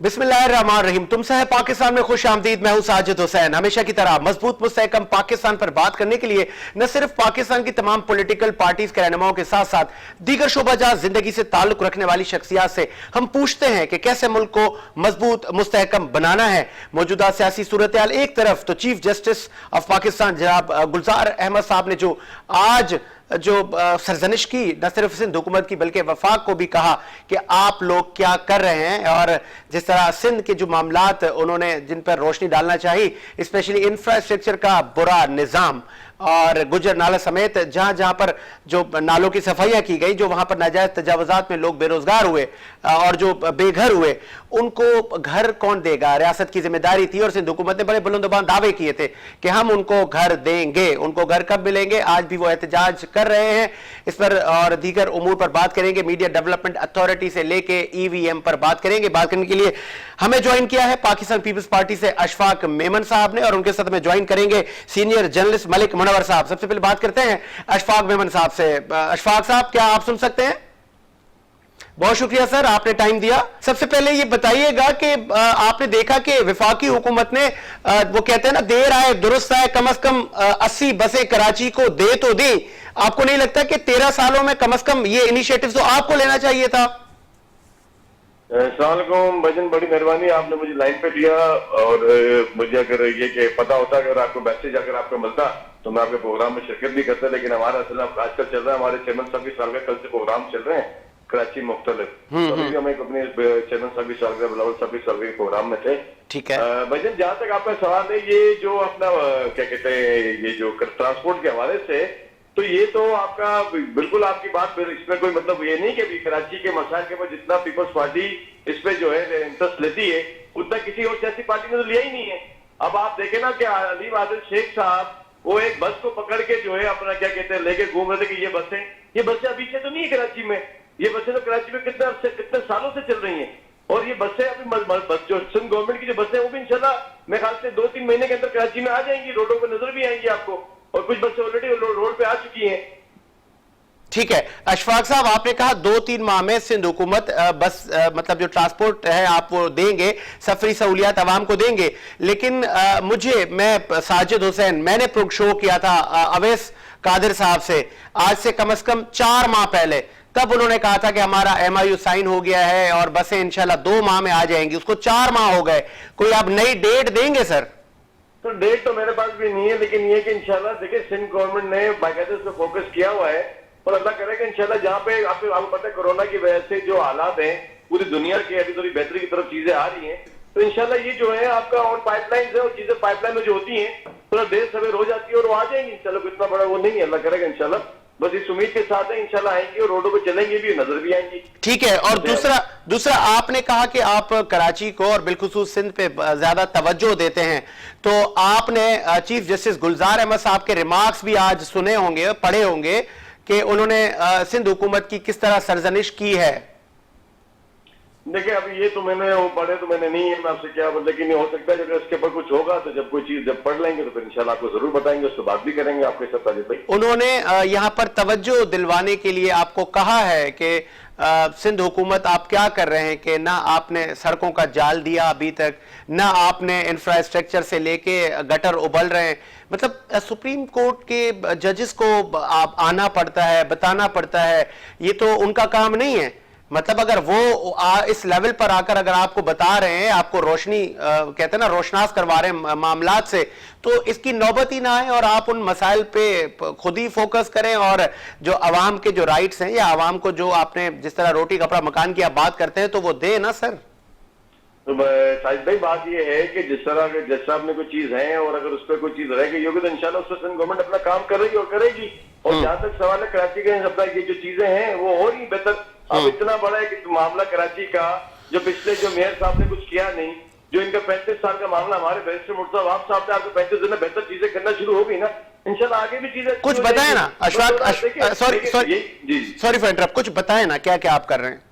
बिस्मिल्लाहिर्रहमानिर्रहीम। तुमसे है पाकिस्तान में खुश आमदीद। मैं हूं साजिद हुसैन। हमेशा की तरह मजबूत मुस्तहकम पाकिस्तान पर बात करने के लिए न सिर्फ पाकिस्तान की तमाम पॉलिटिकल पार्टीज के रहनुमाओं के साथ साथ दीगर शोबाजात जिंदगी से ताल्लुक रखने वाली शख्सियात से हम पूछते हैं कि कैसे मुल्क को मजबूत मुस्तहकम बनाना है। मौजूदा सियासी सूरत हाल एक तरफ तो चीफ जस्टिस ऑफ पाकिस्तान जनाब गुलजार अहमद साहब ने आज सरजनिश की न सिर्फ सिंध हुकूमत की बल्कि वफाक को भी कहा कि आप लोग क्या कर रहे हैं, और जिस तरह सिंध के जो मामलात उन्होंने जिन पर रोशनी डालना चाहिए, स्पेशली इंफ्रास्ट्रक्चर का बुरा निज़ाम और गुजर नाला समेत जहां जहां पर जो नालों की सफाइयां की गई, जो वहां पर नाजायज तजावुजात में लोग बेरोजगार हुए और जो बेघर हुए, उनको घर कौन देगा? रियासत की जिम्मेदारी थी और सिंध हुकूमत ने बड़े बुलंदबान दावे किए थे कि हम उनको घर देंगे। उनको घर कब मिलेंगे? आज भी वो एहतजाज कर रहे हैं। इस पर और दीगर उमूर पर बात करेंगे। मीडिया डेवलपमेंट अथॉरिटी से लेके ईवीएम पर बात करेंगे। बात करने के लिए हमें ज्वाइन किया है पाकिस्तान पीपल्स पार्टी से अशफाक मेमन साहब ने, और उनके साथ में ज्वाइन करेंगे सीनियर जर्नलिस्ट मलिक मुनव्वर साहब। सबसे पहले बात करते हैं अशफाक मेमन साहब से। अशफाक साहब, क्या आप सुन सकते हैं? बहुत शुक्रिया सर, आपने टाइम दिया। सबसे पहले ये बताइएगा कि आपने देखा कि वफाकी हुकूमत ने वो कहते हैं ना, देर आए दुरुस्त आए, कम से कम 80 बसें कराची को दे तो दी। आपको नहीं लगता कि 13 सालों में कम से कम ये इनिशिएटिव तो आपको लेना चाहिए था? अस्सलाम भजन, बड़ी मेहरबानी, आपने मुझे लाइन पे दिया। और मुझे अगर ये कि पता होता, अगर आपको मैसेज अगर आपको मिलता तो मैं आपके प्रोग्राम में शिरकत भी करता। लेकिन हमारा असल आजकल चल रहा है, हमारे चेयरमैन साहब की सालगिरह, कल से प्रोग्राम चल रहे हैं कराची मुख्तलिफ, अभी हम एक अपने चेयरमैन साहब की सालगिरह, बिलावल साहब की सालगिरह प्रोग्राम में थे। ठीक है भजन, जहां तक आपका सवाल है, ये जो अपना क्या कहते हैं, ये जो ट्रांसपोर्ट के हवाले से, तो ये तो आपका बिल्कुल आपकी बात, इसमें कोई मतलब ये नहीं कि कराची के मसाइल के ऊपर जितना पीपल्स पार्टी इस पे जो है इंटरेस्ट लेती है, उतना किसी और सियासी पार्टी ने तो लिया ही नहीं है। अब आप देखें ना कि अलीम आदिल शेख साहब वो एक बस को पकड़ के जो है अपना क्या कहते हैं लेके घूम रहे थे कि ये बसें अभी से तो नहीं है कराची में, ये बसें तो कराची में कितने सालों से चल रही हैं। और ये बसें अभी जो सिंध गवर्नमेंट की जो बसें वो भी इंशाल्लाह मेरे ख्याल से 2-3 महीने के अंदर कराची में आ जाएंगी, रोडों पर नजर भी आएंगी आपको, और कुछ बसें ऑलरेडी रोड पे आ चुकी हैं। ठीक है अशफाक साहब, आपने कहा 2-3 माह में सिंध हुकूमत बस मतलब जो ट्रांसपोर्ट है आप वो देंगे, सफरी सहूलियात आवाम को देंगे। लेकिन मैं साजिद हुसैन, मैंने प्रोग शो किया था अवैस कादिर साहब से आज से कम 4 माह पहले। तब उन्होंने कहा था कि हमारा MIU साइन हो गया है और बसें इंशाल्लाह 2 माह में आ जाएंगी। उसको 4 माह हो गए। कोई आप नई डेट देंगे सर? तो डेट तो मेरे पास भी नहीं है, लेकिन ये कि इंशाल्लाह देखिए सिंध गवर्नमेंट ने बाकायदे से फोकस किया हुआ है, और अल्लाह करे कि इंशाल्लाह जहाँ पे आपको पता है कोरोना की वजह से जो हालात हैं पूरी दुनिया की, अभी थोड़ी बेहतरी की तरफ चीजें आ रही हैं, तो इंशाल्लाह ये जो है आपका और पाइपलाइन है, और चीजें पाइपलाइन में जो होती हैं थोड़ा देर सवेर हो जाती है और वो आ जाएंगी इंशाल्लाह। कोई इतना बड़ा वो नहीं है, अल्लाह करेगा इंशाल्लाह। बस इस उम्मीद के साथ है इंशाल्लाह आएंगी और रोडों पे चलेंगे भी, नजर भी आएंगी। ठीक है। और दूसरा आपने कहा कि आप कराची को और बिलखुसूस सिंध पे ज्यादा तवज्जो देते हैं, तो आपने चीफ जस्टिस गुलजार अहमद साहब के रिमार्क्स भी आज सुने होंगे, पढ़े होंगे कि उन्होंने सिंध हुकूमत की किस तरह सरजनिश की है। देखिए अभी ये तो मैंने वो पढ़े तो मैंने नहीं है, मैं आपसे क्या बोल, लेकिन हो सकता है अगर इसके ऊपर कुछ होगा तो जब कोई चीज जब पढ़ लेंगे तो फिर इंशाल्लाह आपको जरूर बताएंगे, उससे बात भी करेंगे आपके साथ साजिद भाई। उन्होंने यहाँ पर तवज्जो दिलवाने के लिए आपको कहा है कि सिंध हुकूमत आप क्या कर रहे हैं कि ना आपने सड़कों का जाल दिया अभी तक, ना आपने इंफ्रास्ट्रक्चर से लेके गटर उबल रहे हैं। मतलब सुप्रीम कोर्ट के जजेस को आप आना पड़ता है, बताना पड़ता है, ये तो उनका काम नहीं है। मतलब अगर वो इस लेवल पर आकर अगर आपको बता रहे हैं, आपको रोशनी कहते हैं ना, रोशनास करवा रहे हैं मामलात से, तो इसकी नौबत ही ना आए और आप उन मसाइल पे खुद ही फोकस करें, और जो आवाम के जो राइट्स हैं या आवाम को जो आपने जिस तरह रोटी कपड़ा मकान की आप बात करते हैं तो वो दे ना सर। तो साजिद भाई बात ये है कि जिस तरह जैसे साहब ने कोई चीज है और अगर उस पर कोई चीज रह गई होगी तो इंशाल्लाह उस पर सिंध गवर्नमेंट अपना काम कर रही है और करेगी। और जहां तक सवाल है कराची के अपना ये जो चीजें हैं वो और ही बेहतर। अब इतना बड़ा है कि मामला कराची का जो पिछले जो मेयर साहब ने कुछ किया नहीं, जो इनका 35 साल का मामला, हमारे बैरिस्टर मुर्तजा वाब साहब ने आपको 35 दिन में बेहतर चीजें करना शुरू हो गई ना, इंशाल्लाह आगे भी चीजें कुछ बताए ना अशफाक, सॉरी फॉर इंटरप्ट, कुछ बताए ना क्या क्या आप कर रहे हैं?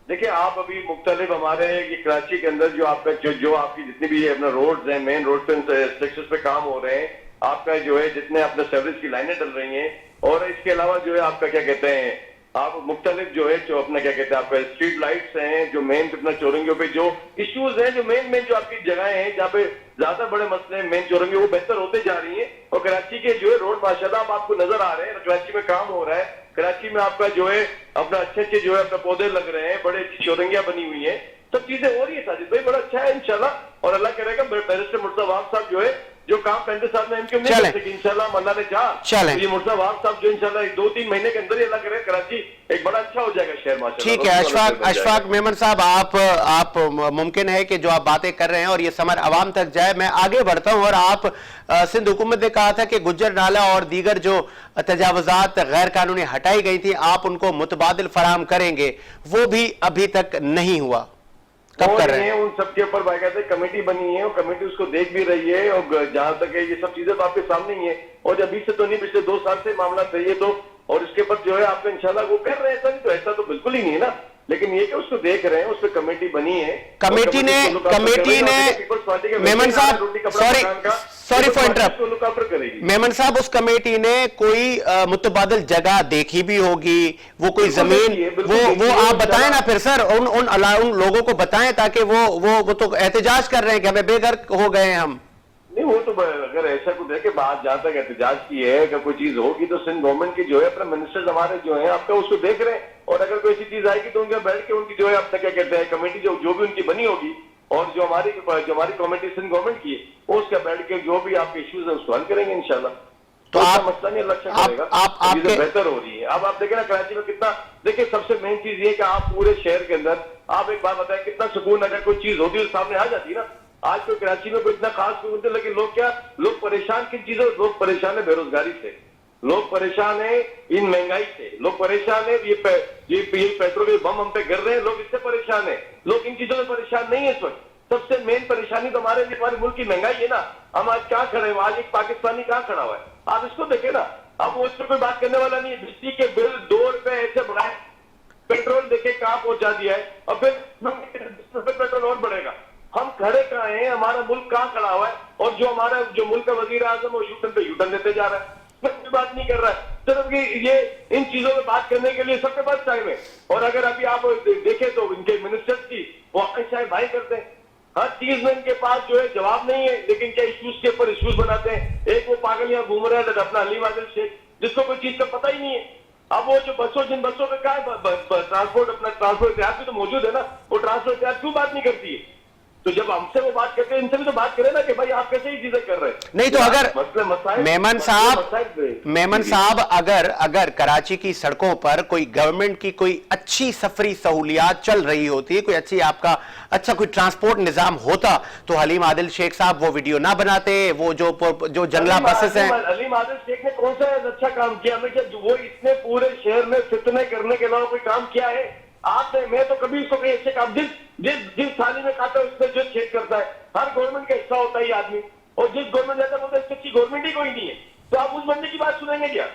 देखिए आप अभी मुख्तलिफ हमारे ये कराची के अंदर जो आपका जो आपकी जितनी भी अपना रोड्स हैं, मेन रोड पे सेक्शंस पे काम हो रहे हैं, आपका जो है जितने अपने सर्विस की लाइनें डल रही हैं, और इसके अलावा जो है आपका क्या कहते हैं आप मुख्तलिफ जो है जो अपना क्या कहते हैं आपका स्ट्रीट लाइट्स हैं, जो मेन अपना चौरंगियों पे जो इश्यूज हैं, जो मेन जो आपकी जगहें हैं जहाँ पे ज्यादा बड़े मसले हैं मेन चौरंगी, वो बेहतर होते जा रही हैं। और कराची के जो है रोड माशाल्लाह अब आपको नजर आ रहे हैं, कराची में काम हो रहा है, कराची में आपका जो है अपना अच्छे जो है अपना पौधे लग रहे हैं, बड़े अच्छी चौरंगियां बनी हुई है, सब चीजें हो रही है साजिद भाई, बड़ा अच्छा है इंशाल्लाह। और अल्लाह करेगा बैरिस्टर मुर्तजा वाब साहब जो है जो काम 35 साल में इनके नहीं कर सके, इंशाल्लाह अल्लाह ने चाहा तो ये मुर्तजा वाब साहब जो इंशाल्लाह 2-3 महीने के अंदर ही अल्लाह करे कराची एक बड़ा अच्छा हो जाएगा शहर माशाल्लाह। ठीक है अशफाक मेमन साहब, आप मुमकिन है कि जो आप बातें कर रहे हैं और ये समर अवाम तक जाए, मैं आगे बढ़ता हूं। और आप सिंध हुकूमत ने कहा था कि गुज्जर नाला और दीगर जो तजावुजात गैर कानूनी हटाई गई थी आप उनको मुतबादिल फराम करेंगे, वो भी अभी तक नहीं हुआ, कब कर रहे हैं? उन सबके ऊपर बाकायदा कमेटी बनी है और कमेटी उसको देख भी रही है, और जहां तक है ये सब चीजें तो आपके सामने ही है, और अभी से तो नहीं पिछले 2 साल से मामला चाहिए तो, और इसके ऊपर जो है आपको इंशाल्लाह वो कर रहे हैं, तो ऐसा तो बिल्कुल ही नहीं है ना, लेकिन ये कि उसको देख रहे हैं, उस पर कमेटी बनी है, कमेटी ने मेमन साहब सॉरी फॉर इंटरप्ट, मेमन साहब उस कमेटी ने कोई मुतबादिल जगह देखी भी होगी, वो कोई जमीन वो आप बताएं ना फिर सर, उन लोगों को बताएं ताकि वो तो एहतजाज कर रहे हैं कि हमें बेघर हो गए हम। नहीं वो तो अगर ऐसा कुछ है कि बात जहां तक एहतजाज की है, अगर कोई चीज होगी तो सिंध गवर्नमेंट की जो है अपने मिनिस्टर्स हमारे जो है आपका उसको देख रहे हैं, और अगर कोई ऐसी चीज आएगी तो उनके बैठ के उनकी जो है अपना क्या कहते हैं कमेटी जो भी उनकी बनी होगी, और जो हमारी कमेटी सिंध गवर्नमेंट की वो उसका बैठ के जो भी आपके इश्यूज है उसको हल करेंगे इंशाल्लाह। तो आप मसला नहीं लक्ष्य करेगा, चीजें बेहतर हो रही है। अब आप देखें ना कराची में कितना, देखिए सबसे मेन चीज ये कि आप पूरे शहर के अंदर आप एक बात बताएं कितना सुकून, अगर कोई चीज होती है सामने आ जाती है ना। आज तो कराची में कोई इतना खास नहीं होते, लेकिन लोग परेशान किन चीजों, लोग परेशान है बेरोजगारी से, लोग परेशान है इन महंगाई से, लोग परेशान है ये पेट्रोल के बम हम पे गिर रहे हैं, लोग इससे परेशान है, लोग इन चीजों से परेशान नहीं है इस वक्त। सबसे मेन परेशानी तो हमारे मुल्क की महंगाई है ना। हम आज कहाँ खड़े हैं, आज एक पाकिस्तानी कहाँ खड़ा हुआ है, आप इसको देखे ना। अब वो इस पर कोई बात करने वाला नहीं है। बिजली के बिल 2 रुपए ऐसे बढ़ाए, पेट्रोल देखे कहाँ पहुंचा दिया है, और फिर पेट्रोल और बढ़ेगा। हम खड़े कहाँ हैं, हमारा मुल्क कहाँ खड़ा हुआ है, और जो हमारा जो मुल्क का वजीर आजम वो यूटर्न पे यूटर्न देते जा रहा है, कोई बात नहीं कर रहा है। सिर्फ ये इन चीजों में बात करने के लिए सबके पास टाइम है। और अगर अभी आप देखें तो इनके मिनिस्टर्स की वो शायद भाई करते हैं, हर चीज में इनके पास जो है जवाब नहीं है, लेकिन क्या इश्यूज के ऊपर इश्यूज बनाते हैं। एक वो पागल यहाँ घूम रहा है अपना अली आदिल शेख, जिसको कोई चीज का पता ही नहीं है। अब वो जो जिन बसों पे क्या ट्रांसपोर्ट अपना ट्रांसपोर्ट इतिहास भी तो मौजूद है ना, वो ट्रांसपोर्ट इतिहास क्यों बात नहीं करती है? तो जब हमसे वो बात करते हैं, इनसे भी तो बात करें ना कि भाई आप कैसे ही चीजें कर रहे हैं। नहीं तो अगर मेमन साहब अगर कराची की सड़कों पर कोई गवर्नमेंट की कोई अच्छी सफरी सहूलियात चल रही होती, कोई अच्छी आपका अच्छा कोई ट्रांसपोर्ट निजाम होता, तो हलीम आदिल शेख साहब वो वीडियो ना बनाते, वो जो जंगला बसेस हैं। हलीम आदिल शेख ने कौन सा अच्छा काम किया? वो इसने पूरे शहर में फितने करने के अलावा कोई काम किया है? आपने, मैं तो कभी उसको अच्छे काम जिस थाली में खाता है उसमें जो छेद करता है, हर गवर्नमेंट का हिस्सा होता है ये आदमी, और जिस गवर्नमेंट रहता है वो तो इससे अच्छी गवर्नमेंट ही कोई नहीं है। तो आप उस बंदे की बात सुनेंगे क्या?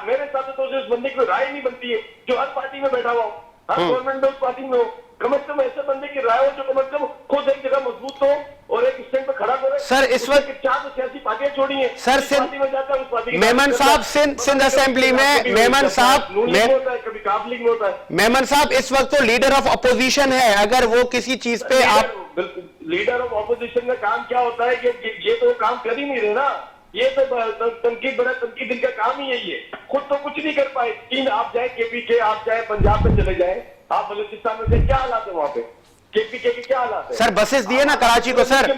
मेरे साथ तो उस बंदे की राय नहीं बनती है जो हर पार्टी में बैठा हुआ हो, हर गवर्नमेंट में उस पार्टी में हो। कम से कम ऐसे बंदे की राय हो जो कम से कम खुद एक जगह मजबूत हो और एक स्टैंड पे खड़ा करे। सर इस वक्त 4 सियासी पार्टियां छोड़ी है सर, मेमन साहब सिंध असेंबली में मेमन साहब कभी काफ लीग में होता है। मेमन साहब इस वक्त तो लीडर ऑफ अपोजिशन है, अगर वो किसी चीज पे आप लीडर ऑफ अपोजिशन का काम क्या होता है कि ये तो काम कर ही नहीं रहे ना, ये तो तनकीद इनका काम ही यही है। खुद तो कुछ नहीं कर पाए। चीन आप जाए, केपीके आप जाए, पंजाब में चले जाए, आप बलूचिस्तान में जाए, क्या हालात है वहां पे? केपीके के क्या हालात है? सर बसेस दिए ना कराची को, सर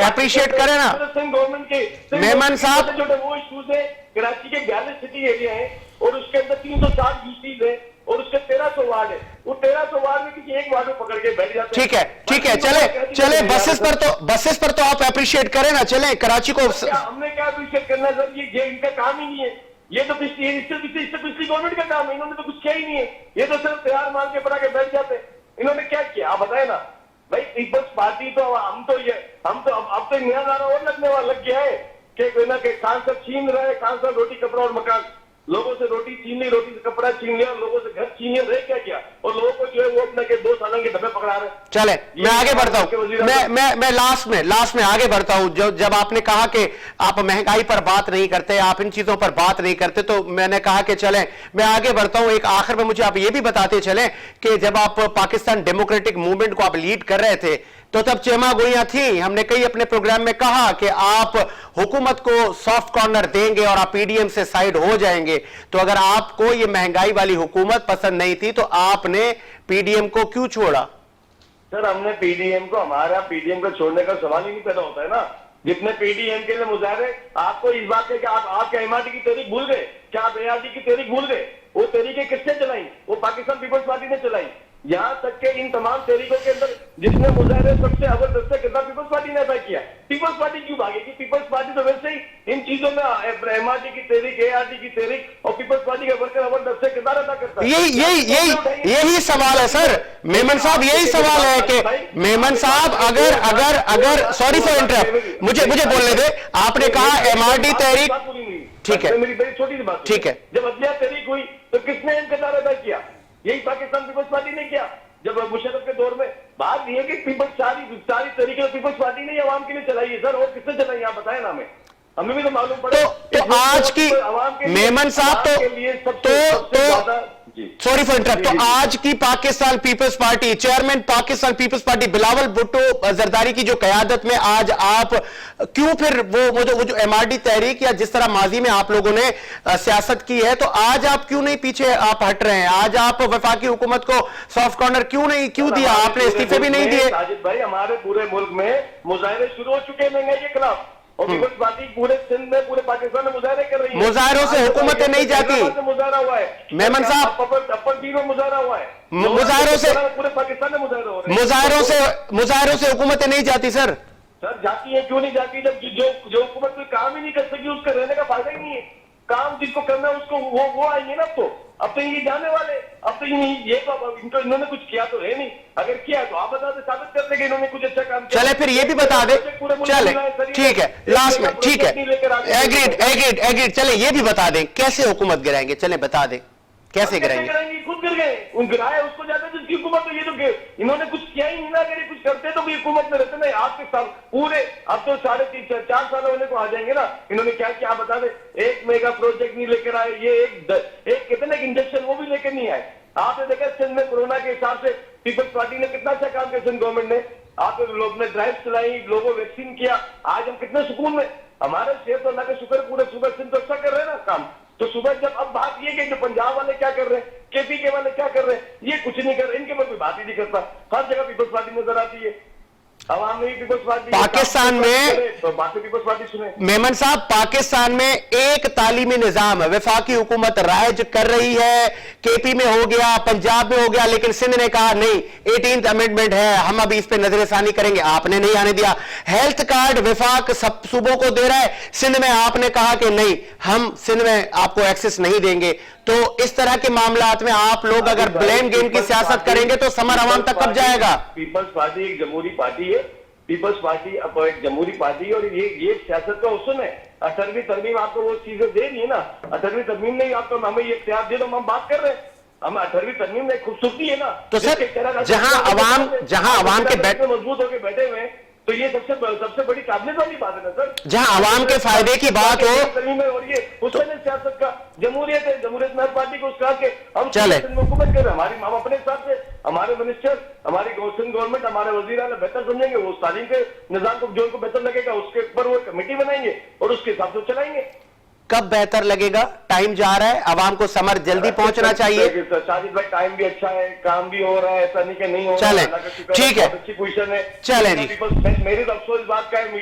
अप्रिशिएट करें ना गवर्नमेंट के। मेमन साहब छोटे वो इश्यूज है, कराची के 42 सिटी एरिया है और उसके अंदर 360 यूसीज है और उसके 1300 वार्ड है। वो 1300 वार्ड में किसी एक वार्ड में पकड़ के बैठ जाते हैं। ठीक है चले बसेस पर तो आप अप्रिशिएट करें ना, चले कराची को। हमने क्या अप्रिशिएट करना सर? ये इनका काम ही नहीं है। ये तो पिछली गवर्नमेंट का काम है, इन्होंने तो कुछ किया ही नहीं है। ये तो सिर्फ तैयार माल के पड़ा के बैठ जाते हैं। इन्होंने क्या किया आप बताए ना भाई? पीपल्स पार्टी तो अब तो नया नारा और लग गया है कि सांसद छीन रहे, सांसद रोटी कपड़ा और मकान। लोगों से रोटी छीन ली, रोटी से कपड़ा छीन लिया, लोगों से घर छीन लिया, रह क्या किया? और लोगों को जो है वो अपने के 2 सालों के डब्बे पकड़ा रहे। चले मैं आगे बढ़ता हूं, मैं लास्ट में आगे बढ़ता हूं। जब आपने कहा कि आप महंगाई पर बात नहीं करते, आप इन चीजों पर बात नहीं करते, तो मैंने कहा कि चलें मैं आगे बढ़ता हूं। एक आखिर में मुझे आप ये भी बताते चलें कि जब आप पाकिस्तान डेमोक्रेटिक मूवमेंट को आप लीड कर रहे थे तो तब चेमा गोइयां थी। हमने कई अपने प्रोग्राम में कहा कि आप हुकूमत को सॉफ्ट कॉर्नर देंगे और आप पीडीएम से साइड हो जाएंगे। तो अगर आपको ये महंगाई वाली हुकूमत पसंद नहीं थी तो आपने पीडीएम को क्यों छोड़ा? सर हमने पीडीएम को, हमारा पीडीएम को छोड़ने का सवाल ही नहीं पैदा होता है ना। जितने पीडीएम के लिए मुजाहरे, आपको इस बात है कि आप एमआरडी की तहरीक भूल गए क्या? आप एआरडी की तहरीक भूल गए? वो तहरीकें किसने चलाई? वो पाकिस्तान पीपल्स पार्टी ने चलाई। यहां तक के इन तमाम तहरीकों के अंदर जिसने मुजाहरे सबसे अव्वल दस्ते कितना पीपल्स पार्टी ने अदा किया। पीपल्स पार्टी क्यों भागेगी? पीपल्स पार्टी तो वैसे ही इन चीजों में एमआरडी की तहरीक, एआरडी की तहरीक और पीपल्स पार्टी का वर्कर अव्वल दस्ते कितना अदा करता है। यही सवाल है सर मेमन साहब, यही सवाल है कि मेमन साहब अगर सॉरी फॉर इंटरप्ट, मुझे बोलने दे। आपने कहा एमआरडी तहरीक, ठीक है, मेरी बड़ी छोटी सी बात, ठीक है। जब अदलिया तहरीक हुई तो किसने इनका अदा किया? यही पाकिस्तान पीपल्स पार्टी ने किया। जब मुशर्रफ के दौर में बात यह कि पीपल्स सारी तरीके पीपल्स पार्टी ने आवाम के लिए चलाई है। सर और किसने चलाई आप बताएं ना हमें भी तो मालूम पड़े। तो आज की मेमन साहब तो सॉरी फॉर इंटरप्ट, तो आज की Pakistan peoples party, chairman Pakistan peoples party Bilawal Bhutto Zardari की जो क़यादत में आज आप क्यों फिर वो जो एमआरडी तहरीक या जिस तरह माजी में आप लोगों ने सियासत की है, तो आज आप क्यों नहीं पीछे आप हट रहे हैं? आज आप वफाकी हुकूमत को सॉफ्ट कॉर्नर क्यों दिया? आपने इस्तीफे भी नहीं दिए। साजिद भाई हमारे पूरे मुल्क में मुजाहरे शुरू हो चुके हैं महंगाई के खिलाफ और पीपल्स पार्टी पूरे सिंध में, पूरे पाकिस्तान में मुजाहरे कर रही है। मुजाहरों से हुकूमतें नहीं जाती। मुजाहरा हुआ है मेमन साहब, अपर डी में मुजाहरा हुआ है। मुजाहरों से पूरे पाकिस्तान में मुजाहरे हो रहे हैं। मुजाहरों से हुकूमतें नहीं जाती सर। सर जाती है, क्यों नहीं जाती? जब जो हुकूमत कोई काम ही नहीं कर सकी उसका रहने का फायदा ही नहीं है। काम जिसको करना है उसको वो आएंगे ना। अब तो ये जाने वाले, अब तो ये तो इनको इन्होंने कुछ किया तो है नहीं। अगर किया तो आप बता दे, साबित कर दे कि इन्होंने कुछ अच्छा काम किया। चले फिर ये भी बता दे, चले ठीक है, लास्ट में ठीक है, एग्रीड। चले ये भी बता दें कैसे हुकूमत गिराएंगे, चले बता दें कैसे गिराएंगे। खुद गिर गए, उन गिराया उसको जाता जिसकी हुकूमत। तो ये तो इन्होंने कुछ किया ही नहीं ना। अगर कुछ करते तो हुकूमत में रहते ना। आपके साल पूरे अब तो 3.5-4 साल होने को आ जाएंगे ना। इन्होंने क्या किया बता दे? एक मेगा प्रोजेक्ट नहीं लेकर आए, ये एक कितने इंजेक्शन वो भी लेकर नहीं आए। आपने देखा सिंध में कोरोना के हिसाब से पीपल्स पार्टी ने कितना अच्छा काम किया। सिंध गवर्नमेंट ने आप लोग ने ड्राइव चलाई, लोगों वैक्सीन किया। आज हम कितने सुकून में, हमारे सेहत अल्लाह का शुक्र, पूरे सुबह सिंध तो अच्छा कर रहे हैं ना काम। तो सुबह जब अब बात ये कि जो पंजाब वाले क्या कर रहे हैं, केपी वाले क्या कर रहे हैं, ये कुछ नहीं कर रहे, इनके ऊपर कोई बात ही नहीं करता। हर जगह पीपल्स पार्टी नजर आती है। अवाम में पीपल्स पार्टी, पाकिस्तान में तो बाकी पीपल्स पार्टी सुने। मेमन साहब, पाकिस्तान में एक तालीमी निजाम वफाकी हुकूमत राइज कर रही है। केपी में हो गया, पंजाब में हो गया, लेकिन सिंध ने कहा नहीं, 18th अमेंडमेंट है, हम अभी इस पे नजरसानी करेंगे। आपने नहीं आने दिया। हेल्थ कार्ड वफाक सब सूबों को दे रहा है, सिंध में आपने कहा कि नहीं, हम सिंध में आपको एक्सेस नहीं देंगे। तो इस तरह के मामलात में आप लोग अगर ब्लेम गेम की सियासत करेंगे तो समर अवाम तक कब जाएगा? पीपल्स पार्टी एक जमहूरी पार्टी है। पीपल्स पार्टी अब एक जमहूरी पार्टी, और ये सियासत का उसूल है। 18वीं तरमीम आपको वो चीजें दे रही है ना। 18वीं तरमीम ने आपको हमें ये इख्तियार दे, तो हम बात कर रहे हैं। हम 18वीं तरमीम में खूबसूरती है ना। तो सर जहां अवाम के मजबूत होकर बैठे हुए हैं, तो ये सबसे बड़ी काबिलियत वाली बात है ना सर। जहां अवाम के फायदे की बात हो, और ये हुसैन सियासत का जमहूरियत है। जमहूरियत में हर पार्टी को उसका के हम चले हुकूमत कर रहे हैं। हम अपने हिसाब से, हमारे मिनिस्टर, हमारी गवर्नमेंट, हमारे वजीर आला बेहतर समझेंगे। वो तालीम के निजाम को जो उनको बेहतर लगेगा उसके ऊपर वो कमेटी बनाएंगे और उसके हिसाब से चलाएंगे। कब बेहतर लगेगा? टाइम जा रहा है, अवाम को समर जल्दी पहुंचना चाहिए। शाहिद भाई टाइम भी अच्छा है, काम भी हो रहा है, ऐसा नहीं कि नहीं हो रहा। चले ठीक है, अच्छी पोजीशन है। चले जी। मेरी तो अफसोस इस बात का है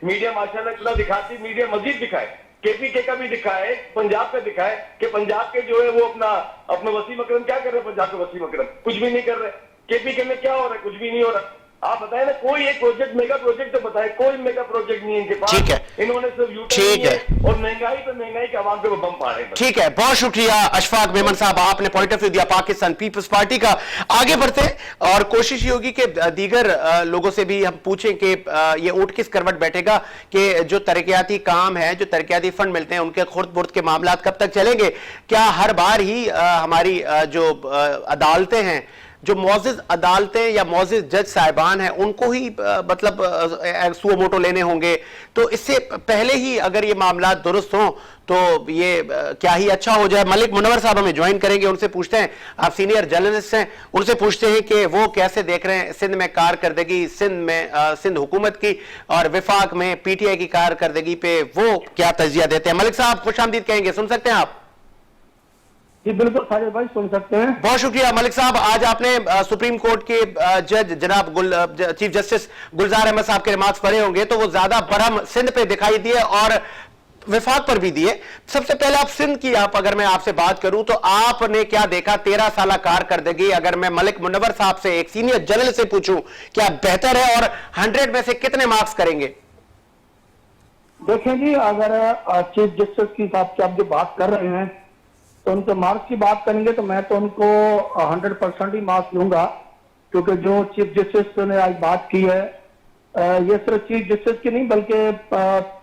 मीडिया माशाल्लाह इतना दिखाती, मीडिया मजीद दिखाए, केपी का भी दिखाए, पंजाब का दिखाए कि पंजाब के जो है वो अपना वसीम अकरम क्या कर रहे हैं। पंजाब के वसीम अकरम कुछ भी नहीं कर रहे। केपी में क्या हो रहा है? कुछ भी नहीं हो रहा। आप बताए ना, कोई एक प्रोजेक्ट, मेगा प्रोजेक्ट तो बताए, कोई मेगा प्रोजेक्ट नहीं है इनके पास। ठीक है, इन्होंने सिर्फ ठीक है, और महंगाई पे महंगाई के आवाम पे वो बम फाड़े। ठीक है, बहुत शुक्रिया अशफाक मेमन साहब, आपने पॉइंट ऑफ व्यू दिया पाकिस्तान पीपल्स पार्टी का। आगे बढ़ते हैं और कोशिश ये होगी कि दीगर लोगों से भी हम पूछें कि ये ऊँट किस करवट बैठेगा, कि जो तरक्याती काम है, जो तरक्याती फंड मिलते हैं, उनके खुर्द बुर्द के मामला कब तक चलेंगे। क्या हर बार ही हमारी जो अदालतें हैं, जो मौजिज अदालतें या मौजिज जज साहिबान हैं, उनको ही मतलब सुओ मोटो लेने होंगे। तो इससे पहले ही अगर ये मामला दुरुस्त हों तो ये क्या ही अच्छा हो जाए। मलिक मुनव्वर साहब हमें ज्वाइन करेंगे, उनसे पूछते हैं, आप सीनियर जर्नलिस्ट हैं, उनसे पूछते हैं कि वो कैसे देख रहे हैं सिंध में कारकर्दगी, सिंध हुकूमत की और विफाक में पीटीआई की कारकर्दगी पे वो क्या तजिया देते हैं। मलिक साहब खुशामदीद कहेंगे, सुन सकते हैं आप? जी बिल्कुल साजिद भाई, सुन सकते हैं। बहुत शुक्रिया मलिक साहब। आज आपने सुप्रीम कोर्ट के जज जनाब चीफ जस्टिस गुलजार अहमद साहब के रिमार्क्स पढ़े होंगे, तो वो ज्यादा बरहम सिंध पे दिखाई दिए और विफाक पर भी दिए। सबसे पहले आप सिंध की, अगर मैं आपसे बात करूं तो आपने क्या देखा 13 साल कारकर्दगी? अगर मैं मलिक मुनव्वर साहब से, एक सीनियर जर्नलिस्ट से पूछूं, क्या बेहतर है और 100 में से कितने मार्क्स करेंगे? देखें जी, अगर चीफ जस्टिस की हिसाब से आप जो बात कर रहे हैं तो उनके मार्क्स की बात करेंगे तो मैं तो उनको 100% ही मार्क्स दूंगा, क्योंकि जो चीफ जस्टिस ने आज बात की है, ये सिर्फ चीफ जस्टिस की नहीं बल्कि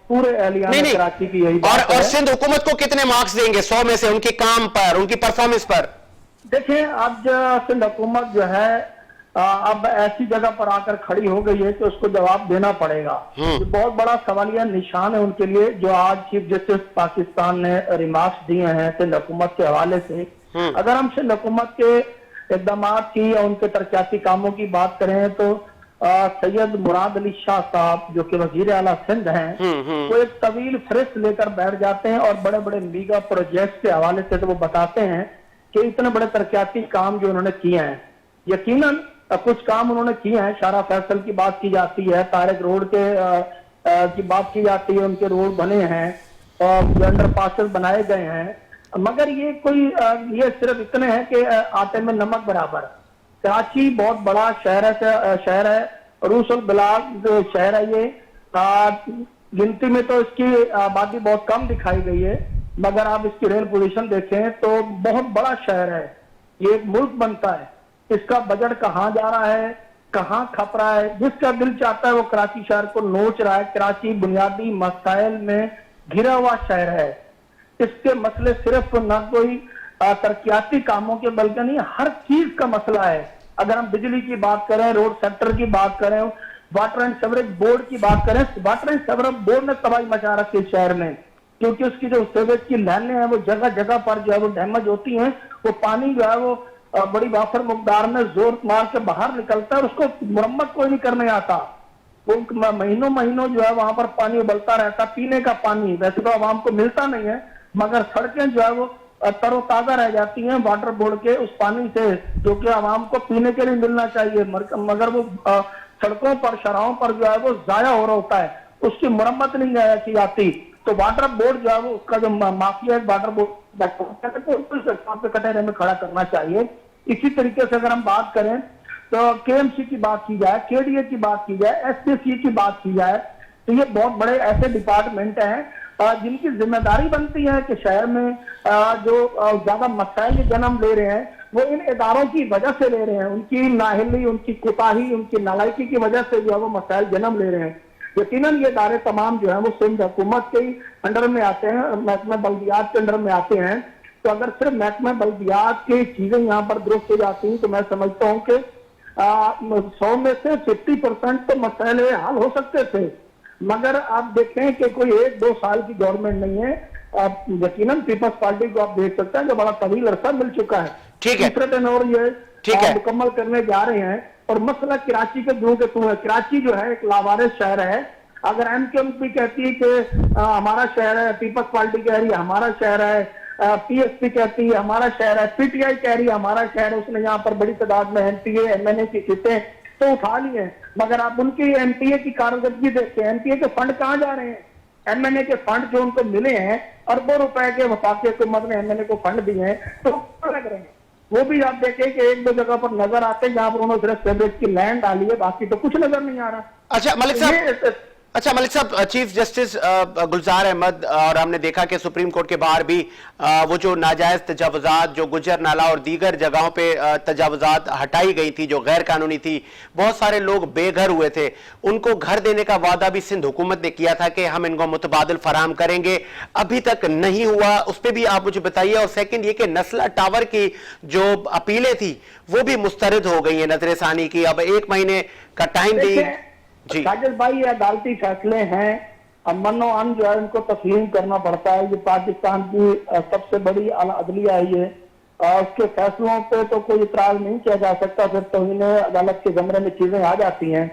पूरे एहलियान कराची की यही बात है। और सिंध हुकूमत को कितने मार्क्स देंगे 100 में से, उनके काम पर, उनकी परफॉर्मेंस पर? देखिए, अब सिंध हुकूमत जो है अब ऐसी जगह पर आकर खड़ी हो गई है कि उसको जवाब देना पड़ेगा। ये बहुत बड़ा सवालिया निशान है उनके लिए, जो आज चीफ जस्टिस पाकिस्तान ने रिमार्क्स दिए हैं सिंध हुकूमत के हवाले से। अगर हम सिंध हुकूमत के इकदाम की या उनके तरक्याती कामों की बात करें तो सैयद मुराद अली शाह साहब जो कि वजीर आला सिंध हैं, वो एक तवील फहरिस्त लेकर बैठ जाते हैं और बड़े बड़े मीगा प्रोजेक्ट के हवाले से तो वो बताते हैं कि इतने बड़े तरक्याती काम जो उन्होंने किए हैं। यकीनन कुछ काम उन्होंने किए हैं, शारा फैसल की बात की जाती है, तारिक रोड के की बात की जाती है, उनके रोड बने हैं और अंडर पासेस बनाए गए हैं, मगर ये कोई ये सिर्फ इतने हैं कि आटे में नमक बराबर। कराची बहुत बड़ा शहर है, रूसल बिलाद शहर है ये, गिनती में तो इसकी आबादी बहुत कम दिखाई गई है, मगर आप इसकी रेल पोजीशन देखें तो बहुत बड़ा शहर है, ये एक मुल्क बनता है। इसका बजट कहाँ जा रहा है, कहाँ खप रहा है, जिसका दिल चाहता है वो कराची शहर को नोच रहा है। कराची बुनियादी मसाइल में घिरा हुआ शहर है। इसके मसले सिर्फ न कोई तरक्याती कामों के बल्कि नहीं, हर चीज का मसला है। अगर हम बिजली की बात करें, रोड सेक्टर की बात करें, वाटर एंड सीवरेज बोर्ड की बात करें, वाटर एंड सीवरेज बोर्ड ने तबाही मचा रखी है शहर में, क्योंकि उसकी जो सीवरेज की लाइनें हैं वो जगह जगह पर जो है वो डैमेज होती हैं। वो पानी जो है वो बड़ी वाफर मुकदार में जोर मार के बाहर निकलता है और उसको मुरम्मत कोई नहीं करने आता। वो महीनों महीनों जो है वहां पर पानी उबलता रहता, पीने का पानी वैसे तो आवाम को मिलता नहीं है, मगर सड़कें जो है वो तरोताजा रह जाती हैं वाटर बोर्ड के उस पानी से, जो कि आवाम को पीने के लिए मिलना चाहिए, मगर वो सड़कों पर, शराहों पर जो है वो जाया हो रहा होता है, उसकी मुरम्मत नहीं की जाती। तो वाटर बोर्ड जो है वो उसका जो माफिया है वाटर बोर्ड पे कटहरे में खड़ा करना चाहिए। इसी तरीके से अगर हम बात करें तो केएमसी की बात की जाए, केडीए की बात की जाए, एसपीसी की बात की जाए, तो ये बहुत बड़े ऐसे डिपार्टमेंट हैं जिनकी जिम्मेदारी बनती है कि शहर में जो ज्यादा मसाइल जन्म ले रहे हैं वो इन इदारों की वजह से ले रहे हैं, उनकी नाहिली, उनकी कोताही, उनकी नालायकी की वजह से जो है वो मसाइल जन्म ले रहे हैं। यकीनन ये इदारे तमाम जो है वो सिंध हुकूमत के अंडर में आते हैं, महकमा बल्दियात के अंडर में आते हैं। तो अगर सिर्फ महकमा बल्दियात की चीजें यहाँ पर दुरुस्त हो जाती हैं तो मैं समझता हूँ कि 100 में से 50% तो मसले हल हो सकते थे, मगर आप देखें कि कोई 1-2 साल की गवर्नमेंट नहीं है। आप यकीनन पीपल्स पार्टी को आप देख सकते हैं कि बड़ा तवील अरसा मिल चुका है, तीसरे टेन्योर ये मुकम्मल करने जा रहे हैं। और मसला कराची के दूर के तू है, कराची जो है एक लावारिस शहर है। अगर एमकेएमपी कहती है कि हमारा शहर है, पीपल्स पार्टी कह रही है हमारा शहर है, पीएसपी कहती है हमारा शहर है, पीटीआई कह रही है हमारा शहर है, उसने यहाँ पर बड़ी तादाद में एमपीए एमएनए की सीटें तो उठा ली है, मगर आप उनकी एमपीए की कारकर्दगी देखते हैं, एमपीए के फंड कहाँ जा रहे हैं? एमएनए के फंड जो उनको मिले हैं, अरबों रुपए के वफाकी हुकूमत ने एमएनए को फंड दिए हैं, तो लग रहे हैं। वो भी आप देखें कि एक दो जगह पर नजर आते हैं जहां पर उन्होंने सिर्फ फेब्रिक की लैंड डाली है, बाकी तो कुछ नजर नहीं आ रहा। अच्छा मलिक साहब, चीफ जस्टिस गुलजार अहमद, और हमने देखा कि सुप्रीम कोर्ट के बाहर भी वो जो नाजायज तजावुजात जो गुजर नाला और दीगर जगहों पे तजावुजात हटाई गई थी जो गैर कानूनी थी, बहुत सारे लोग बेघर हुए थे, उनको घर देने का वादा भी सिंध हुकूमत ने किया था कि हम इनको मुतबादिल फराहम करेंगे, अभी तक नहीं हुआ, उस पर भी आप मुझे बताइए। और सेकंड ये कि नस्ला टावर की जो अपीलें थी वो भी मुस्तरद हो गई है नजर सानी की, अब 1 महीने का टाइम दी। साजिद भाई, ये अदालती फैसले हैं, अमनो अन जो है उनको तस्लीम करना पड़ता है। ये पाकिस्तान की सबसे बड़ी अदलिया है ये, उसके फैसलों पे तो कोई इतराज नहीं किया जा सकता, फिर तो इन्हें अदालत के जमरे में चीजें आ जाती हैं।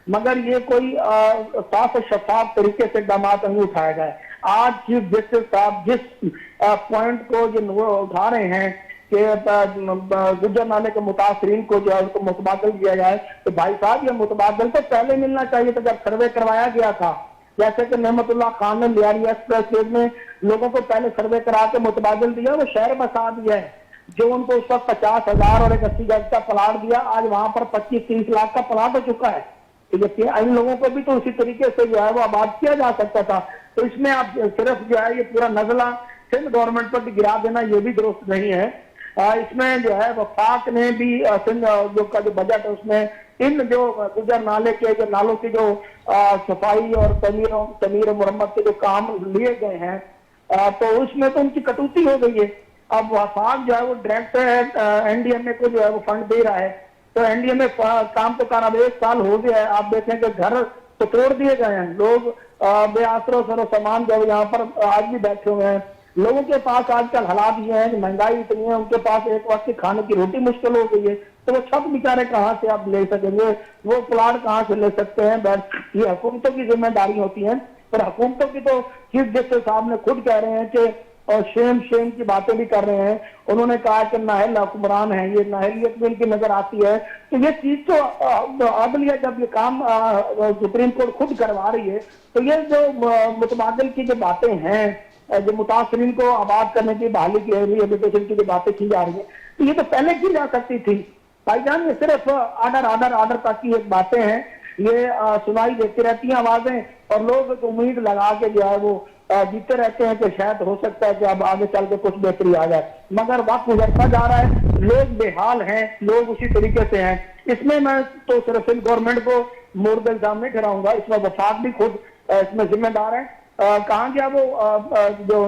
मगर ये कोई साफ और शफाफ तरीके से इकदाम नहीं उठाया गया। आज चीफ जस्टिस साहब जिस पॉइंट को जो उठा रहे हैं कि गुजर नाले के मुतासरीन को जो है उसको मुतबादल किया जाए, तो भाई साहब ये मुतबादल तो पहले मिलना चाहिए था जब सर्वे करवाया गया था। जैसे कि नेमतुल्लाह खान ने लियारी एक्सप्रेस में लोगों को पहले सर्वे करा के मुतबादल दिया, वो शहर बसा दिया है। जो उनको उस वक्त 50,000 और एक 80 गज का प्लाट दिया, आज वहां पर 25-30 लाख का प्लाट हो चुका है। तो इन लोगों को भी तो उसी तरीके से जो है वो आबाद किया जा सकता था। तो इसमें आप सिर्फ जो है ये पूरा नजला सिंध गवर्नमेंट पर गिरा देना ये भी दुरुस्त नहीं है। इसमें जो है वफाक ने भी सिंध जो का जो बजट है उसमें इन जो गुजर नाले के जो नालों की जो सफाई और तमीर मुरम्मत के जो काम लिए गए हैं, तो उसमें तो उनकी कटौती हो गई है। अब वफाक जो है वो डायरेक्ट एनडीएमए को जो है वो फंड दे रहा है, तो एनडीएमए काम तो कर अब 1 साल हो गया है। आप देखें कि घर तो तोड़ दिए गए हैं, लोग बेआसरो सरो सामान जो यहाँ पर आज भी बैठे हुए हैं। लोगों के पास आजकल हालात ये हैं कि महंगाई इतनी है, उनके पास एक वक्त की खाने की रोटी मुश्किल हो गई है, तो वो छत बेचारे कहाँ से आप ले सकेंगे, वो प्लाट कहाँ से ले सकते हैं। ये हुकूमतों की जिम्मेदारी होती है, पर हुकूमतों की तो चीफ जस्टिस साहब ने खुद कह रहे हैं कि और शेम की बातें भी कर रहे हैं। उन्होंने कहा कि नाहल हुक्मरान है, ये नाहलियत भी इनकी नजर आती है। तो ये चीज तो अदलिया जब ये काम सुप्रीम कोर्ट खुद करवा रही है, तो ये जो मुतबादिल की जो बातें हैं, जो मुतासरीन को आबाद करने की बहाली की रिहेबिलिटेशन की जो बातें की जा रही है, तो ये तो पहले की जा सकती थी भाईजान। ये सिर्फ आर्डर तक की एक बातें हैं, ये सुनाई देती रहती हैं आवाजें, और लोग उम्मीद लगा के जो है वो जीते रहते हैं कि शायद हो सकता है कि अब आगे चल के कुछ बेहतरी आ जाए। मगर वक्त गुजरता जा रहा है, लोग बेहाल हैं, लोग उसी तरीके से हैं। इसमें मैं तो सिर्फ गवर्नमेंट को मुर्द इल्जाम नहीं ठहराऊंगा, इसमें वफाक भी खुद इसमें जिम्मेदार है। कहा गया वो जो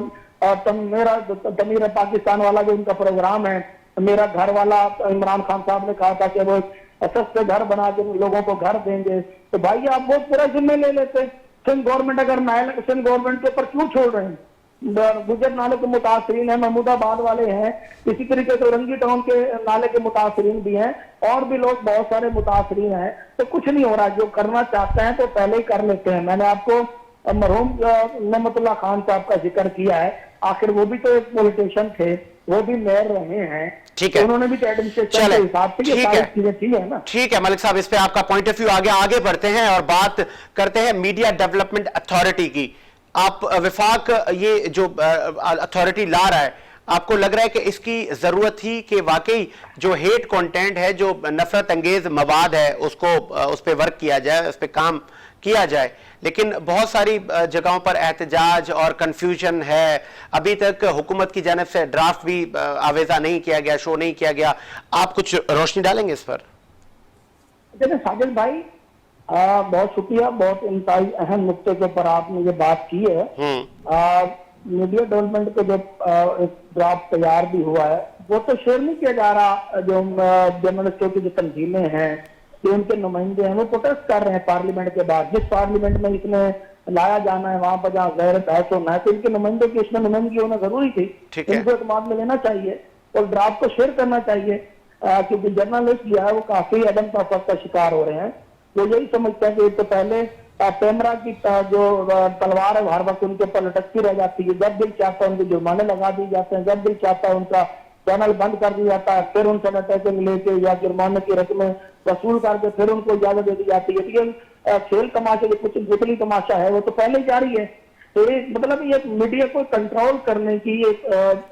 तमीर पाकिस्तान वाला जो उनका प्रोग्राम है, मेरा घर वाला, इमरान खान साहब ने कहा था कि वो सस्ते घर बना के लोगों को घर देंगे, तो भाई आप वो पूरा जिम्मे ले लेते। सिंध गवर्नमेंट अगर सिंध गवर्नमेंट के ऊपर क्यों छोड़ रहे हैं? गुजर नाले के मुतासरीन है, महमूदाबाद वाले हैं, इसी तरीके से रंगी टाउन के नाले के मुतासरीन भी हैं, और भी लोग बहुत सारे मुतासरीन हैं। तो कुछ नहीं हो रहा, जो करना चाहते हैं तो पहले ही कर लेते हैं। मैंने आपको मरहूम नेमतुल्लाह खान साहब का जिक्र किया है, आखिर वो भी तो एक पॉलिटिशियन थे, वो भी मेयर रहे हैं, ठीक है, तो उन्होंने भी तो एडमिनिस्ट्रेशन के हिसाब से ये सारी चीजें ठीक है ना। ठीक है मलिक साहब, इस पे आपका पॉइंट ऑफ व्यू आगे बढ़ते हैं और बात करते हैं मीडिया डेवलपमेंट अथॉरिटी की। आप विफाक ये जो अथॉरिटी ला रहा है, आपको लग रहा है कि इसकी जरूरत थी कि वाकई जो हेट कंटेंट है, जो नफरत अंगेज मवाद है, उसको उस पर वर्क किया जाए, उस पर काम किया जाए? लेकिन बहुत सारी जगहों पर एहतजाज और कंफ्यूजन है, अभी तक हुकूमत की जानिब से ड्राफ्ट भी आवेजा नहीं किया गया, शो नहीं किया गया। आप कुछ रोशनी डालेंगे इस पर? देखिए साजिद भाई, बहुत शुक्रिया, बहुत इंतहाई अहम नुक्ते के ऊपर आपने ये बात की है। मीडिया डेवलपमेंट को जब एक ड्राफ्ट तैयार भी हुआ है, वो तो शेयर नहीं किया जा रहा। जो जर्नलिस्टों की जो तंजीमें हैं, जो उनके नुमाइंदे हैं, वो प्रोटेस्ट कर रहे हैं पार्लियामेंट के बाद। जिस पार्लियामेंट में इसमें लाया जाना है, वहां पर जहाँ गैर बहस होना है, तो इनके नुमाइंदों की इसमें नुमाइंदगी होना जरूरी थी। इनको एतमाद में लेना चाहिए और ड्राफ्ट को शेयर करना चाहिए, क्योंकि जर्नलिस्ट जो है वो काफी अदम तफत का शिकार हो रहे हैं। वो यही समझते हैं कि एक तो पहले कैमरा की जो तलवार है हर वक्त उनके ऊपर लटकती रह जाती है। जब दिल चाहता है उनके जुर्माने लगा दिए जाते हैं, जब दिल चाहता है उनका चैनल बंद कर दिया जाता है, फिर उनसे अटैकिंग लेके या जुर्माने की रकमें वसूल करके फिर उनको इजाजत दे दी जाती है। ये खेल तमाशे जो कुछ गुतली तमाशा है वो तो पहले ही जारी है। तो ये मतलब ये मीडिया को कंट्रोल करने की एक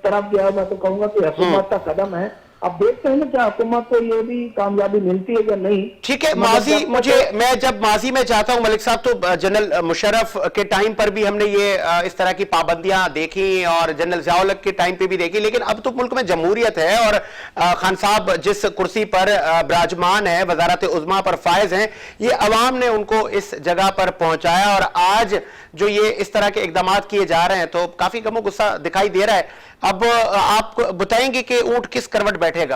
तरफ जो है मैं तो कहूंगा कि हुकूमत का कदम है। अब देखते हैं ना क्या हुकूमत को ये भी कामयाबी मिलती है या नहीं। ठीक है, मतलब मैं जब माजी में जाता हूं मलिक साहब, तो जनरल मुशर्रफ के टाइम पर भी हमने ये इस तरह की पाबंदियां देखी और जनरल ज़िया-उल-हक के टाइम पे भी देखी, लेकिन अब तो मुल्क में जमहूरियत है और खान साहब जिस कुर्सी पर विराजमान है, वजारत उज़्मा पर फायज हैं, ये अवाम ने उनको इस जगह पर पहुंचाया और आज जो ये इस तरह के इकदाम किए जा रहे हैं तो काफी गमो गुस्सा दिखाई दे रहा है। अब आप बताएंगे कि ऊंट किस करवट बैठेगा?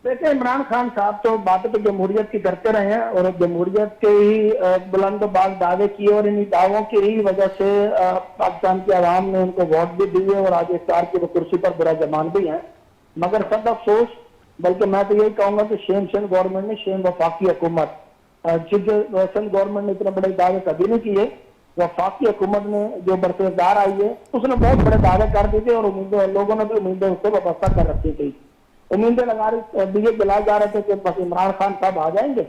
देखिए, इमरान खान साहब तो बातें तो जमहूरियत की करते रहे हैं और जमहूरियत के ही बुलंदबाज दावे किए और इन्हीं दावों की ही वजह से पाकिस्तान की आवाम ने उनको वोट भी दिए और आज इफ्तार की वो कुर्सी पर बुरा जमान भी है। मगर सद अफसोस, बल्कि मैं तो यही कहूंगा कि शेम गवर्नमेंट ने, शेम वफाकी हुकूमत, सिंध गवर्नमेंट ने इतने बड़े दावे कभी नहीं किए। वफाकी हुकूमत ने जो बरकरार आई है उसने बहुत बड़े दावे कर दिए थे और उम्मीदें, लोगों ने भी उम्मीदें उससे वाबस्ता कर रखी थी। उम्मीदें लगा दिए दिलाए जा रहे थे कि बस इमरान खान साहब आ जाएंगे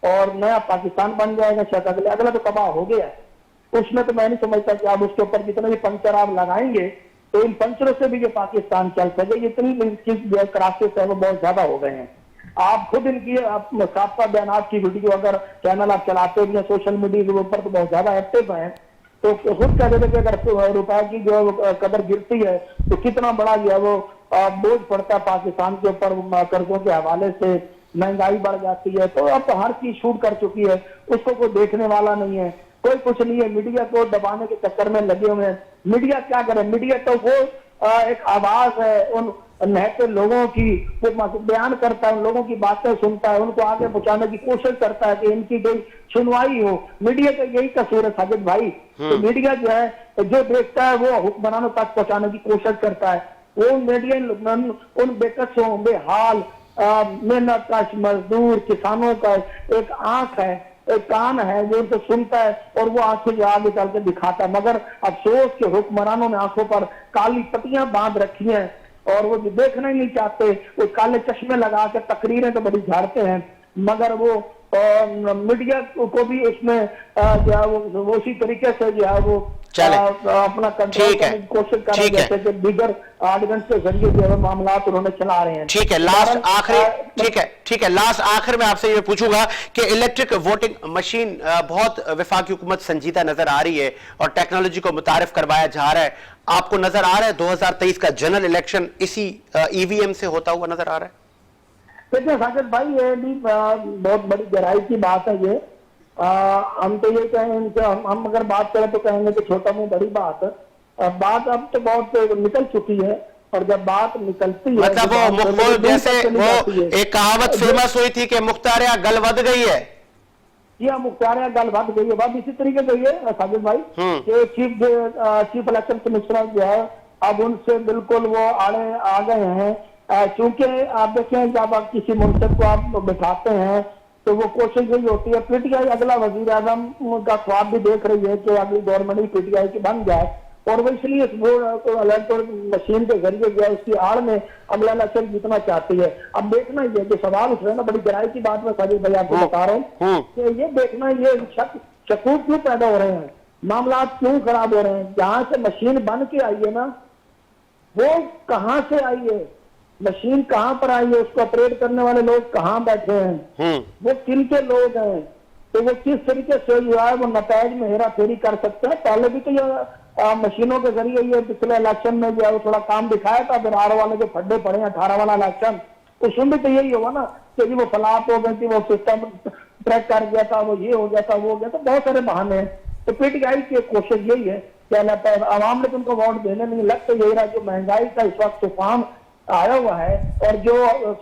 और नया पाकिस्तान बन जाएगा, शायद अगला तो तबाह हो गया है। उसमें तो मैं नहीं समझता कि आप उसके ऊपर जितने भी पंचर आप लगाएंगे तो इन पंचरों से भी ये पाकिस्तान चल सके। इतनी क्राइसिस है वो बहुत ज्यादा हो गए हैं। आप खुद इनकी साबका बयानात की वीडियो अगर चैनल आप चलाते भी हैं सोशल मीडिया के ऊपर तो बहुत ज्यादा एक्टिव है, तो खुद कहते थे कि अगर रुपए की जो कदर गिरती है तो कितना बड़ा जो है वो बोझ पड़ता है पाकिस्तान के ऊपर कर्जों के हवाले से, महंगाई बढ़ जाती है। तो अब तो हर चीज शूट कर चुकी है, उसको कोई देखने वाला नहीं है, कोई कुछ नहीं है। मीडिया को दबाने के चक्कर में लगे हुए हैं। मीडिया क्या करे? मीडिया तो वो एक आवाज है उन नहते लोगों की, वो बयान करता है, उन लोगों की बातें सुनता है, उनको आगे पहुंचाने की कोशिश करता है कि इनकी कोई सुनवाई हो। मीडिया का यही कसूर है साजिद भाई। तो मीडिया जो है जो देखता है वो हुक्मरानों तक पहुंचाने की कोशिश करता है। वो मीडिया उन बेकसों, बेहाल मेहनत कश मजदूर किसानों का एक आंख है, एक कान है जो तो सुनता है और वो आंखें जो आगे चल के दिखाता है। मगर अफसोस के हुक्मरानों ने आंखों पर काली पट्टियां बांध रखी हैं और वो देखना ही नहीं चाहते। वो काले चश्मे लगा के तकरीरें तो बड़ी झाड़ते हैं, मगर वो मीडिया को भी उसमें जो है वो उसी तरीके से जो है वो अपना कंट्रोल करने की कोशिश कर रहे हैं, जैसे कि दीगर ऑर्डिनेंस के जरिए जो है मामला उन्होंने चला रहे हैं। ठीक है, लास्ट आखिरी ठीक है लास्ट आखिर में आपसे ये पूछूंगा कि इलेक्ट्रिक वोटिंग मशीन बहुत वफाकी हुकूमत संजीदा नजर आ रही है और टेक्नोलॉजी को मुतारिफ करवाया जा रहा है। आपको नजर आ रहा है 2023 का जनरल इलेक्शन इसी ईवीएम से होता हुआ नजर आ रहा है? देखिए साजिद भाई, ये भी बहुत बड़ी गहराई की बात है। ये हम तो ये कहेंगे, हम अगर बात करें तो कहेंगे कि छोटा मुंह बड़ी बात है। बात अब तो बहुत निकल चुकी है और जब बात निकलती है मतलब वो जैसे वो एक कहावत फेमस हुई थी कि मुख्तारिया गल वध गई है। जी हाँ, मुख्तारिया गल वध गई है। बात इसी तरीके से ये साजिद भाई कि चीफ इलेक्शन कमिश्नर जो है अब उनसे बिल्कुल वो आड़े आ गए हैं। चूंकि आप देखें जब आप किसी मुंसब को आप बैठाते हैं तो वो कोशिश यही होती है पीटीआई अगला वजीर आजम का ख्वाब भी देख रही है कि अगली गवर्नमेंट ही पीटीआई की बन जाए और वो इसलिए इलेक्ट्रॉनिक मशीन के जरिए जो है उसकी आड़ में अगला इलेक्शन जीतना चाहती है। अब देखना ही है कि सवाल उठ रहे ना, बड़ी गहराई की बात में साजिद भाई आपको बता रहा हूँ कि ये देखना ये शकूक क्यों पैदा हो रहे हैं, मामला क्यों खराब हो रहे हैं। जहां से मशीन बन के आई है ना, वो कहाँ से आई है, मशीन कहां पर आई है, उसको ऑपरेट करने वाले लोग कहां बैठे हैं, वो किन के लोग हैं, तो वो किस तरीके से जो है वो नतायज में हेरा फेरी कर सकते हैं। पहले भी तो ये मशीनों के जरिए ये पिछले इलेक्शन में जो है वो थोड़ा काम दिखाया था। बिहार वाले जो फड्डे पड़े हैं 18 वाला इलेक्शन, उसमें भी तो यही होगा ना कि जी वो फलाप हो गई थी, वो सिस्टम ट्रैक कर गया था, वो ये हो गया था, वो हो गया था, बहुत सारे बहाने हैं। तो पीटीआई की कोशिश यही है कि आवाम ने तुमको वोट देने नहीं लग, तो यही रहा जो महंगाई का इस वक्त तूफान आया हुआ है और जो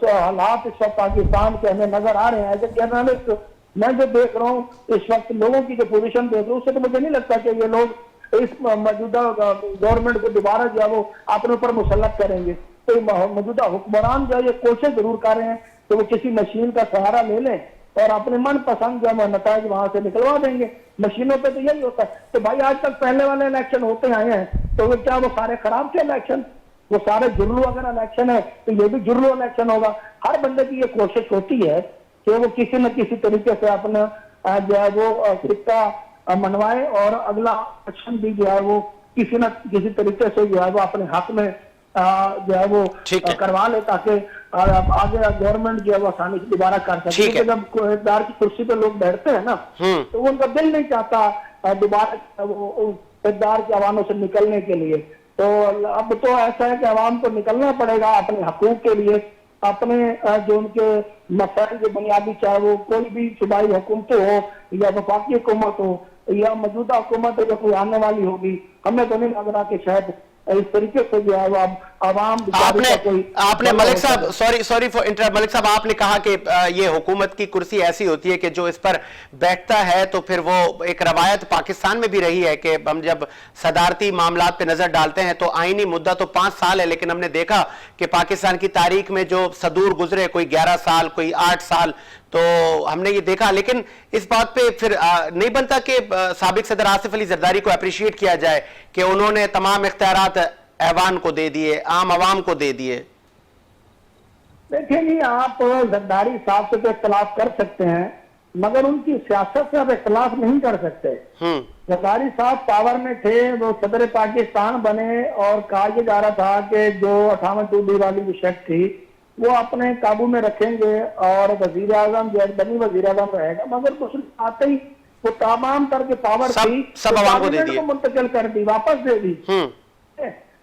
हालात इस वक्त पाकिस्तान के हमें नजर आ रहे हैं। एज ए जर्नलिस्ट मैं जो देख रहा हूँ इस वक्त लोगों की जो पोजीशन देख रहा हूँ, उससे तो मुझे नहीं लगता कि ये लोग इस मौजूदा गवर्नमेंट को दोबारा जो है वो अपने ऊपर मुसल्लत करेंगे। तो मौजूदा हुक्मरान जो है ये कोशिश जरूर कर रहे हैं कि वो किसी मशीन का सहारा ले लें और अपने मन पसंद जो नताज वहां से निकलवा देंगे। मशीनों पे तो यही होता है। तो भाई आज तक पहले वाले इलेक्शन होते आए हैं, तो वो क्या वो सारे खराब थे इलेक्शन? वो सारे जुर्लू अगर इलेक्शन है तो ये भी जुर्लू इलेक्शन होगा। हर बंदे की ये कोशिश होती है कि वो किसी न किसी तरीके से अपना जो है वो सिक्का मनवाए और अगला इलेक्शन भी जो है वो किसी न किसी तरीके से जो है वो अपने हक में जो है वो ठीक है। करवा ले, ताकि आगे गवर्नमेंट जो है वो आसानी से दोबारा कर सके। ठीक है। क्योंकि जब इक़्तिदार की कुर्सी पे लोग बैठते हैं ना, तो उनका दिल नहीं चाहता दोबारा वो इक़्तिदार के अवानों से निकलने के लिए। तो अब तो ऐसा है कि अवाम को निकलना पड़ेगा अपने हकूक के लिए, अपने जो उनके मसाइल के बुनियादी, चाहे वो कोई भी सूबाई हुकूमत हो या वफाकी हुकूमत हो या मौजूदा हुकूमत हो या कोई आने वाली होगी, हमें तो नहीं लग रहा कि शायद इस तरीके से जो है वो आवाम आपने मलिक साहब, सॉरी फॉर इंटरप्ट, मलिक साहब आपने कहा कि ये हुकूमत की कुर्सी ऐसी होती है कि जो इस पर बैठता है, तो फिर वो एक रवायत पाकिस्तान में भी रही है कि हम जब सदारती मामलात पे नजर डालते हैं तो आईनी मुद्दा तो 5 साल है, लेकिन हमने देखा कि पाकिस्तान की तारीख में जो सदूर गुजरे, कोई 11 साल, कोई 8 साल, तो हमने ये देखा। लेकिन इस बात पे फिर नहीं बनता कि साबिक सदर आसिफ अली जरदारी को अप्रिशिएट किया जाए कि उन्होंने तमाम इख्तियारात ऐवान को दे दिए, आम आवाम को दे दिए। देखिए जी, आप जरदारी साहब से तो इख्तलाफ कर सकते हैं, मगर उनकी सियासत से आप इख्तलाफ नहीं कर सकते। जरदारी साहब पावर में थे, वो सदर पाकिस्तान बने और कहा यह जा रहा था कि जो 58 वाली जो शर्त थी वो अपने काबू में रखेंगे और वजीर आजम जो बनी वजीर आजम रहेगा, मगर उसने आते ही वो तमाम तरह की पावर थी सब आवाम को मुंतकिल कर दी, वापस दे दी।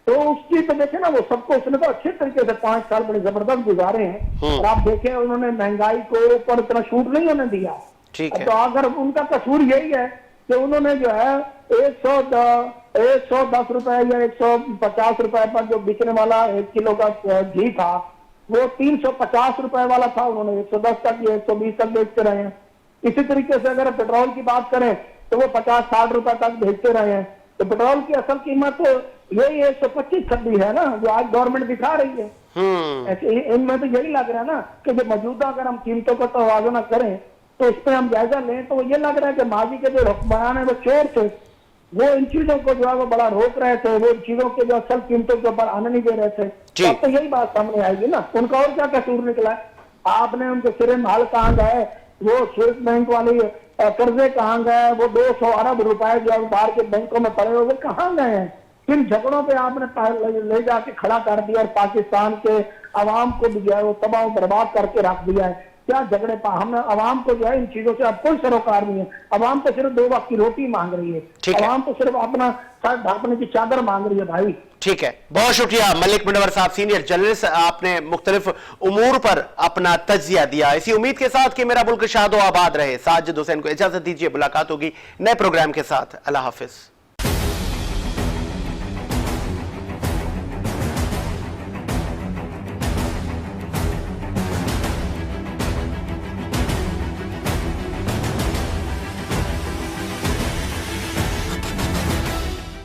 तो उसकी तो देखे ना, वो सबको उसने तो अच्छे तरीके से 5 साल बड़े जबरदस्त गुजारे हैं। और आप देखें उन्होंने महंगाई को ऊपर इतना छूट नहीं होने दिया। ठीक है। तो अगर उनका कसूर यही है कि उन्होंने जो है 110 रुपए या 150 रुपए पर जो बिकने वाला 1 किलो का घी था वो 350 रुपए वाला था, उन्होंने 110 तक या 120 तक बेचते रहे हैं। इसी तरीके से अगर पेट्रोल की बात करें तो वो 50-60 रुपए तक भेजते रहे हैं। तो पेट्रोल की असल कीमत यही 125-26 है ना, जो आज गवर्नमेंट दिखा रही है। ऐसे इनमें तो यही लग रहा है ना कि जो मौजूदा अगर हम कीमतों का तवाज़ुन करें तो उस पर हम जायजा लें तो ये लग रहा है कि माजी के जो हुक्मरान है वो चोर थे, वो इन चीजों को जो है वो बड़ा रोक रहे थे, वो इन चीजों के जो असल कीमतों के ऊपर आने नहीं दे रहे थे। तो यही बात सामने आएगी ना, उनका और क्या कसूर निकला है? आपने उनके सिरे माल कहाँ गए, वो स्विस बैंक वाली कर्जे कहाँ गए, वो 200 अरब रुपए जो बाहर के बैंकों में पड़े हुए कहाँ गए हैं? किन झगड़ों पे आपने ले जाके खड़ा कर दिया और पाकिस्तान के अवाम को भी जो है वो तबाह बर्बाद करके रख दिया है? क्या झगड़े पा हमने अवाम को जो है इन चीजों से अब कोई सरोकार नहीं है। अवाम तो सिर्फ 2 वक्त की रोटी मांग रही है, अवाम तो सिर्फ अपना सर ढांपने की चादर मांग रही है भाई। ठीक है, बहुत शुक्रिया मलिक मुनव्वर साहब, सीनियर जर्नलिस्ट, आपने मुख्तलिफ उमूर पर अपना तज्जिया दिया। इसी उम्मीद के साथ कि मेरा मुल्क शादो आबाद रहे। साजिद हुसैन को इजाजत दीजिए, मुलाकात होगी नए प्रोग्राम के साथ। अल्लाह हाफिज।